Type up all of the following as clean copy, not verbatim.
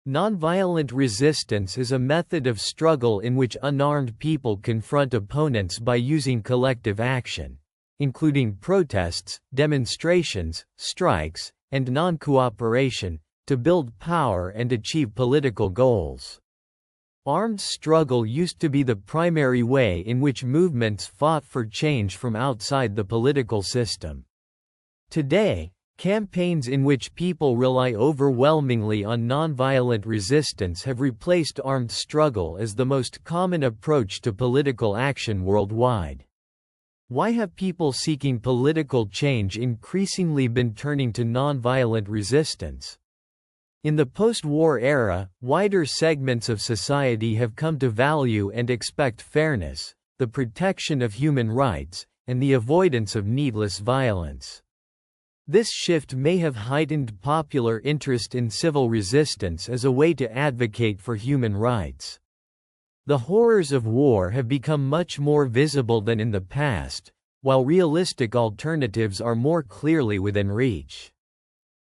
Nonviolent resistance is a method of struggle in which unarmed people confront opponents by using collective action, including protests, demonstrations, strikes, and non-cooperation, to build power and achieve political goals. Armed struggle used to be the primary way in which movements fought for change from outside the political system. Today, campaigns in which people rely overwhelmingly on nonviolent resistance have replaced armed struggle as the most common approach to political action worldwide. Why have people seeking political change increasingly been turning to nonviolent resistance? In the post-war era, wider segments of society have come to value and expect fairness, the protection of human rights, and the avoidance of needless violence. This shift may have heightened popular interest in civil resistance as a way to advocate for human rights. The horrors of war have become much more visible than in the past, while realistic alternatives are more clearly within reach.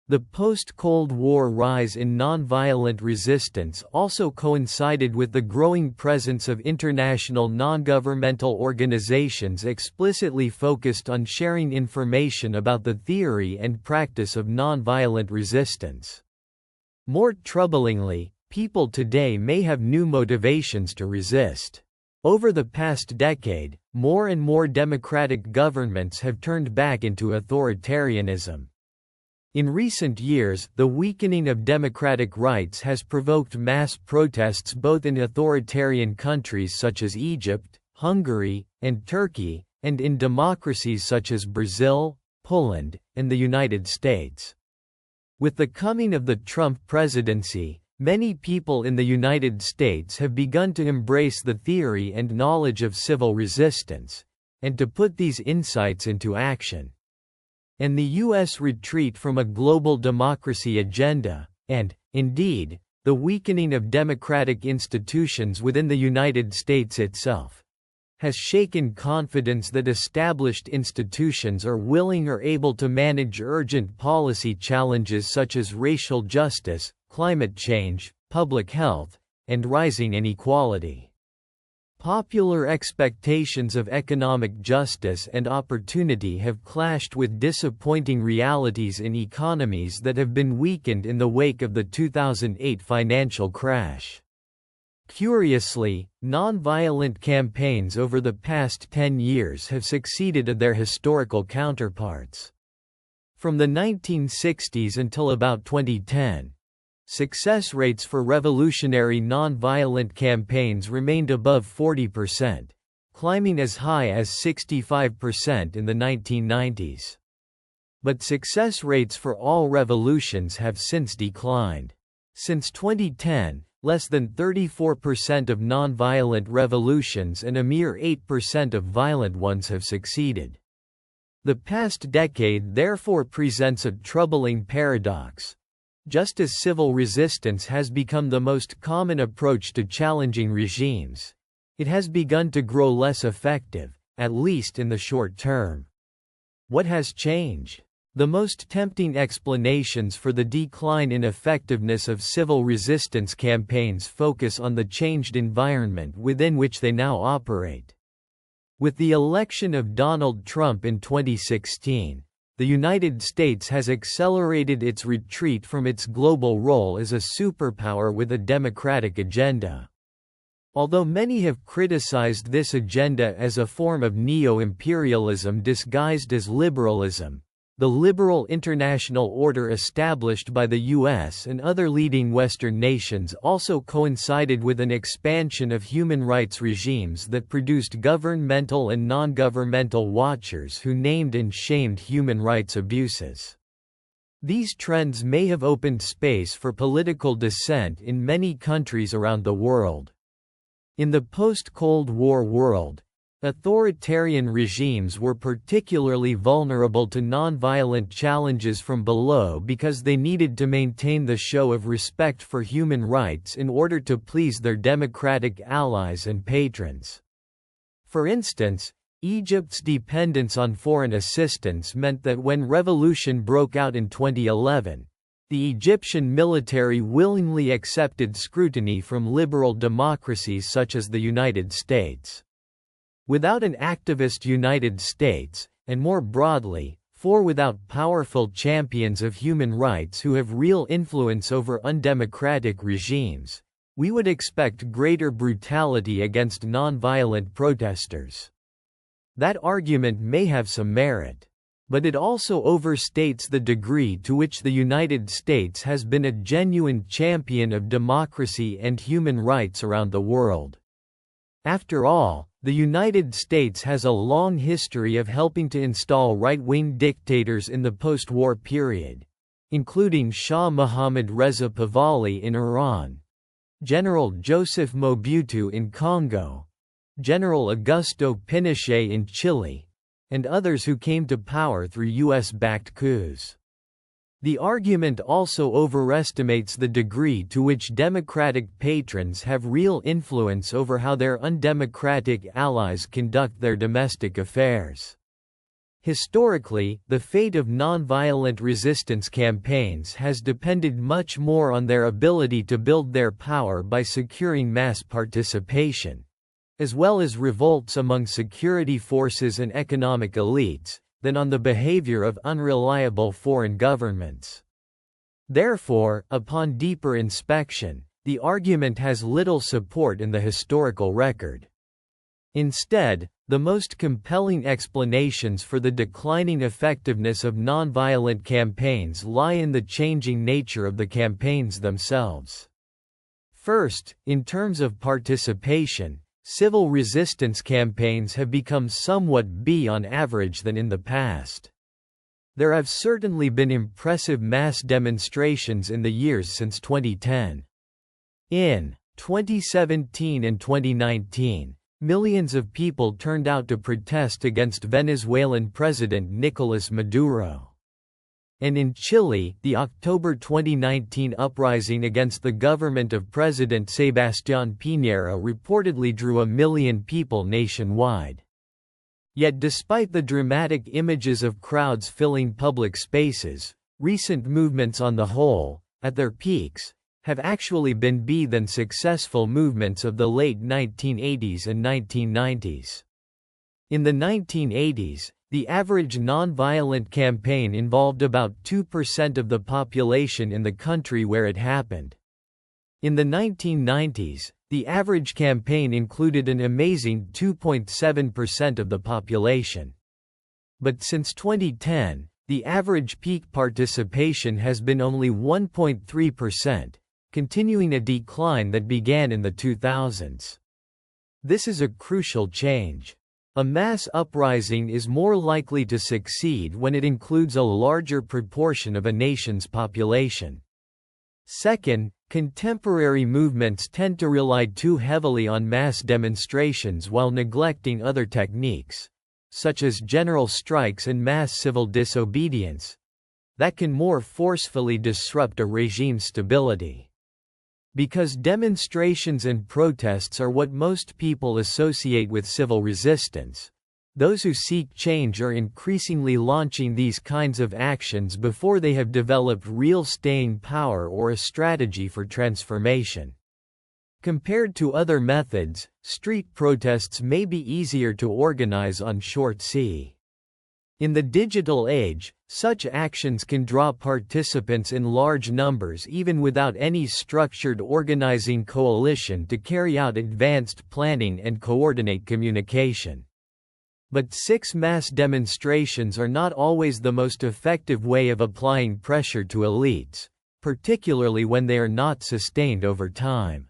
The post-Cold War rise in nonviolent resistance also coincided with the growing presence of international non-governmental organizations explicitly focused on sharing information about the theory and practice of nonviolent resistance. More troublingly, people today may have new motivations to resist. Over the past decade, more and more democratic governments have turned back into authoritarianism. In recent years, the weakening of democratic rights has provoked mass protests both in authoritarian countries such as Egypt, Hungary, and Turkey, and in democracies such as Brazil, Poland, and the United States. With the coming of the Trump presidency, many people in the United States have begun to embrace the theory and knowledge of civil resistance, and to put these insights into action. And the U.S. retreat from a global democracy agenda, and, indeed, the weakening of democratic institutions within the United States itself, has shaken confidence that established institutions are willing or able to manage urgent policy challenges such as racial justice, climate change, public health, and rising inequality. Popular expectations of economic justice and opportunity have clashed with disappointing realities in economies that have been weakened in the wake of the 2008 financial crash. Curiously, nonviolent campaigns over the past 10 years have succeeded their historical counterparts. From the 1960s until about 2010, success rates for revolutionary nonviolent campaigns remained above 40%, climbing as high as 65% in the 1990s. But success rates for all revolutions have since declined. Since 2010, less than 34% of nonviolent revolutions and a mere 8% of violent ones have succeeded. The past decade therefore presents a troubling paradox. Just as civil resistance has become the most common approach to challenging regimes, it has begun to grow less effective, at least in the short term. What has changed? The most tempting explanations for the decline in effectiveness of civil resistance campaigns focus on the changed environment within which they now operate. With the election of Donald Trump in 2016, the United States has accelerated its retreat from its global role as a superpower with a democratic agenda. Although many have criticized this agenda as a form of neo-imperialism disguised as liberalism, the liberal international order established by the U.S. and other leading Western nations also coincided with an expansion of human rights regimes that produced governmental and non-governmental watchers who named and shamed human rights abuses. These trends may have opened space for political dissent in many countries around the world. In the post-Cold War world, authoritarian regimes were particularly vulnerable to nonviolent challenges from below because they needed to maintain the show of respect for human rights in order to please their democratic allies and patrons. For instance, Egypt's dependence on foreign assistance meant that when revolution broke out in 2011, The Egyptian military willingly accepted scrutiny from liberal democracies such as the United States. Without an activist United States, and more broadly, without powerful champions of human rights who have real influence over undemocratic regimes, we would expect greater brutality against nonviolent protesters. That argument may have some merit. But it also overstates the degree to which the United States has been a genuine champion of democracy and human rights around the world. After all, the United States has a long history of helping to install right-wing dictators in the post-war period, including Shah Mohammad Reza Pahlavi in Iran, General Joseph Mobutu in Congo, General Augusto Pinochet in Chile, and others who came to power through US-backed coups. The argument also overestimates the degree to which democratic patrons have real influence over how their undemocratic allies conduct their domestic affairs. Historically, the fate of nonviolent resistance campaigns has depended much more on their ability to build their power by securing mass participation, as well as revolts among security forces and economic elites, than on the behavior of unreliable foreign governments. Therefore, upon deeper inspection, the argument has little support in the historical record. Instead, the most compelling explanations for the declining effectiveness of nonviolent campaigns lie in the changing nature of the campaigns themselves. First, in terms of participation, civil resistance campaigns have become somewhat on average than in the past. There have certainly been impressive mass demonstrations in the years since 2010. In 2017 and 2019, millions of people turned out to protest against Venezuelan President Nicolas Maduro. And in Chile, the October 2019 uprising against the government of President Sebastián Piñera reportedly drew 1 million people nationwide. Yet despite the dramatic images of crowds filling public spaces, recent movements on the whole, at their peaks, have actually been than successful movements of the late 1980s and 1990s. In the 1980s, the average nonviolent campaign involved about 2% of the population in the country where it happened. In the 1990s, the average campaign included an amazing 2.7% of the population. But since 2010, the average peak participation has been only 1.3%, continuing a decline that began in the 2000s. This is a crucial change. A mass uprising is more likely to succeed when it includes a larger proportion of a nation's population. Second, contemporary movements tend to rely too heavily on mass demonstrations while neglecting other techniques, such as general strikes and mass civil disobedience, that can more forcefully disrupt a regime's stability. Because demonstrations and protests are what most people associate with civil resistance, those who seek change are increasingly launching these kinds of actions before they have developed real staying power or a strategy for transformation. Compared to other methods, street protests may be easier to organize on short sea. In the digital age, such actions can draw participants in large numbers even without any structured organizing coalition to carry out advanced planning and coordinate communication. But mass demonstrations are not always the most effective way of applying pressure to elites, particularly when they are not sustained over time.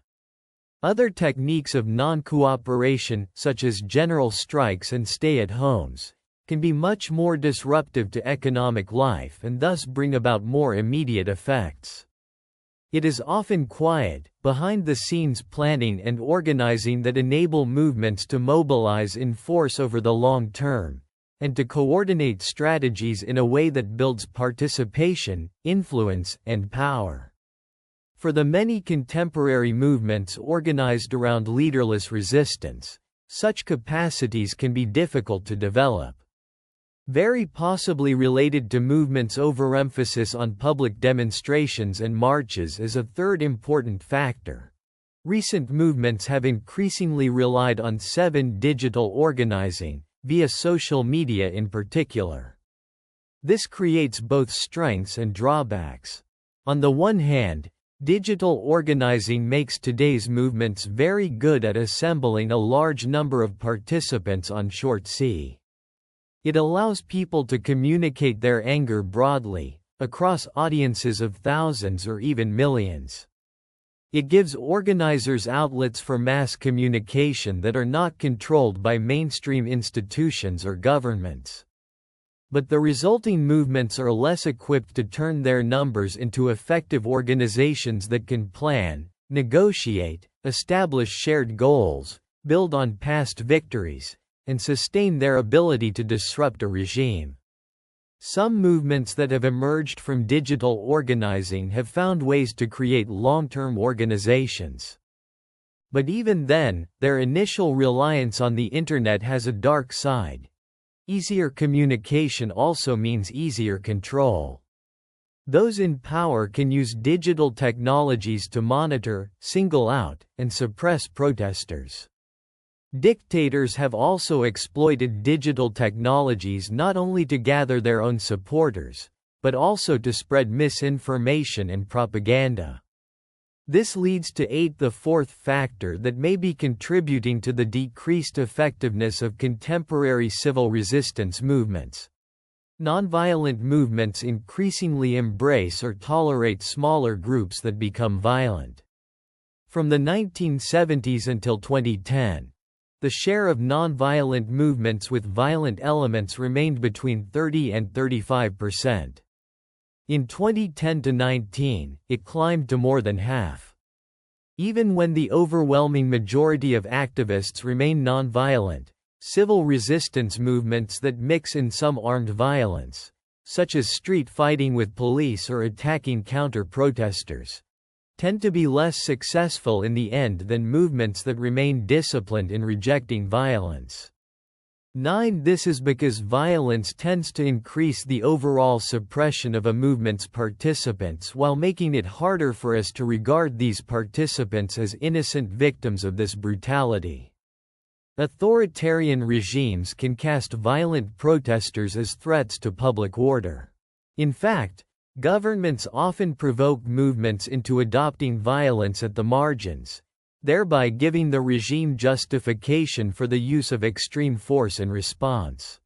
Other techniques of non-cooperation, such as general strikes and stay-at-homes, can be much more disruptive to economic life and thus bring about more immediate effects. It is often quiet, behind-the-scenes planning and organizing that enable movements to mobilize in force over the long term, and to coordinate strategies in a way that builds participation, influence, and power. For the many contemporary movements organized around leaderless resistance, such capacities can be difficult to develop. Very possibly related to movements' overemphasis on public demonstrations and marches is a third important factor. Recent movements have increasingly relied on digital organizing, via social media in particular. This creates both strengths and drawbacks. On the one hand, digital organizing makes today's movements very good at assembling a large number of participants on short C. It allows people to communicate their anger broadly, across audiences of thousands or even millions. It gives organizers outlets for mass communication that are not controlled by mainstream institutions or governments. But the resulting movements are less equipped to turn their numbers into effective organizations that can plan, negotiate, establish shared goals, build on past victories, and sustain their ability to disrupt a regime. Some movements that have emerged from digital organizing have found ways to create long-term organizations. But even then, their initial reliance on the internet has a dark side. Easier communication also means easier control. Those in power can use digital technologies to monitor, single out, and suppress protesters. Dictators have also exploited digital technologies not only to gather their own supporters, but also to spread misinformation and propaganda. This leads to the fourth factor that may be contributing to the decreased effectiveness of contemporary civil resistance movements. Nonviolent movements increasingly embrace or tolerate smaller groups that become violent. From the 1970s until 2010, the share of nonviolent movements with violent elements remained between 30 and 35%. In 2010-19, it climbed to more than half. Even when the overwhelming majority of activists remain nonviolent, civil resistance movements that mix in some armed violence, such as street fighting with police or attacking counter-protesters, tend to be less successful in the end than movements that remain disciplined in rejecting violence. 9. This is because violence tends to increase the overall suppression of a movement's participants while making it harder for us to regard these participants as innocent victims of this brutality. Authoritarian regimes can cast violent protesters as threats to public order. In fact, governments often provoke movements into adopting violence at the margins, thereby giving the regime justification for the use of extreme force in response.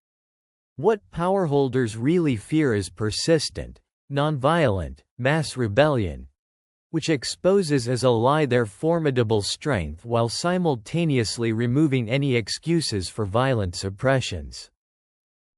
What powerholders really fear is persistent, nonviolent, mass rebellion, which exposes as a lie their formidable strength while simultaneously removing any excuses for violent suppressions.